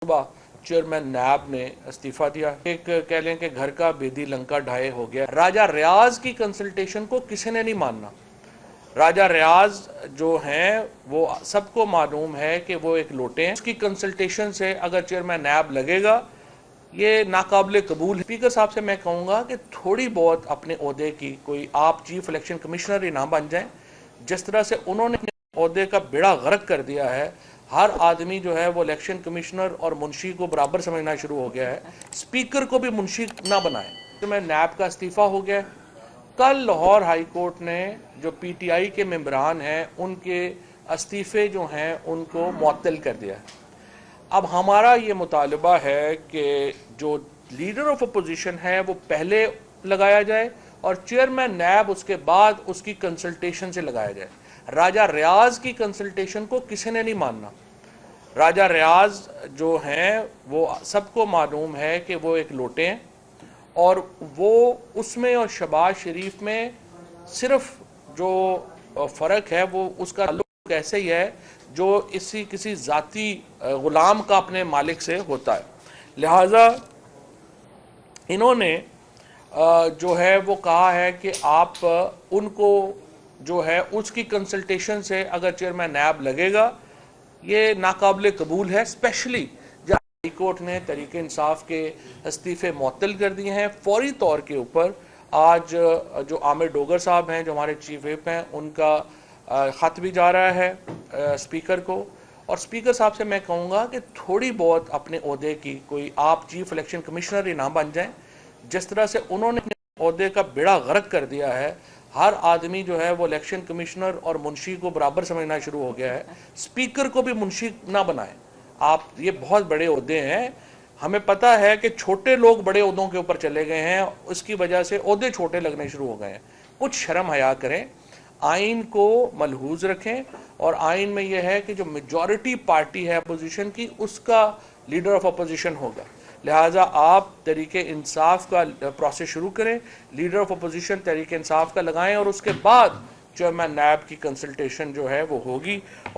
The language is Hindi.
सुबह चेयरमैन नैब ने इस्तीफा दिया। एक कह लें कि घर का बेदी लंका ढाए हो गया। राजा रियाज की कंसल्टेशन को किसी ने नहीं मानना। राजा रियाज जो हैं वो सबको मालूम है कि वो एक लोटे हैं। उसकी कंसल्टेशन से अगर चेयरमैन नैब लगेगा ये नाकाबिले कबूल है। स्पीकर साहब से मैं कहूँगा कि थोड़ी बहुत अपने ओहदे की कोई आप चीफ इलेक्शन कमिश्नर ही ना बन जाएं। जिस तरह से उन्होंने अपने ओहदे का बेड़ा गर्क कर दिया है, हर आदमी जो है वो इलेक्शन कमिश्नर और मुंशी को बराबर समझना शुरू हो गया है। स्पीकर को भी मुंशी ना बनाए। तो मैं नैब का इस्तीफा हो गया। कल लाहौर हाई कोर्ट ने जो पीटीआई के मेंबरान हैं उनके इस्तीफे जो हैं उनको मुअत्तल कर दिया है। अब हमारा ये मुतालबा है कि जो लीडर ऑफ अपोजिशन है वो पहले लगाया जाए और चेयरमैन नैब उसके बाद उसकी कंसल्टेशन से लगाया जाए। राजा रियाज की कंसल्टेशन को किसी ने नहीं मानना। राजा रियाज जो हैं वो सबको मालूम है कि वो एक लोटे हैं और वो उसमें और शहबाज शरीफ में सिर्फ जो फ़र्क है वो उसका ताल्लुक ऐसे ही है जो इसी किसी ज़ाती ग़ुलाम का अपने मालिक से होता है। लिहाजा इन्होंने जो है वो कहा है कि आप उनको जो है उसकी कंसल्टेशन से अगर चेयरमैन नैब लगेगा ये नाकाबिले कबूल है। स्पेशली जब हाई कोर्ट ने तहरीक इंसाफ के इस्तीफ़े मुअत्तल कर दिए हैं फौरी तौर के ऊपर। आज जो आमिर डोगर साहब हैं जो हमारे चीफ विप हैं उनका ख़त भी जा रहा है स्पीकर को। और स्पीकर साहब से मैं कहूँगा कि थोड़ी बहुत अपने ओहदे की कोई आप चीफ इलेक्शन कमिश्नर ही ना बन जाएं। जिस तरह से उन्होंने अपने ओहदे का बेड़ा गर्क कर दिया है, हर आदमी जो है वो इलेक्शन कमिश्नर और मुंशी को बराबर समझना शुरू हो गया है। स्पीकर को भी मुंशी ना बनाएं। आप ये बहुत बड़े ओहदे हैं। हमें पता है कि छोटे लोग बड़े ओहदों के ऊपर चले गए हैं, उसकी वजह से ओहदे छोटे लगने शुरू हो गए हैं। कुछ शर्म हया करें, आइन को मलहूज रखें और आइन में यह है कि जो मेजॉरिटी पार्टी है अपोजिशन की उसका लीडर ऑफ अपोजिशन होगा। लिहाजा आप तहरीक इंसाफ का प्रोसेस शुरू करें, leader of opposition Tehreek Insaf का लगाएं और उसके बाद चेयरमैन नैब की कंसल्टेशन जो है वो होगी। और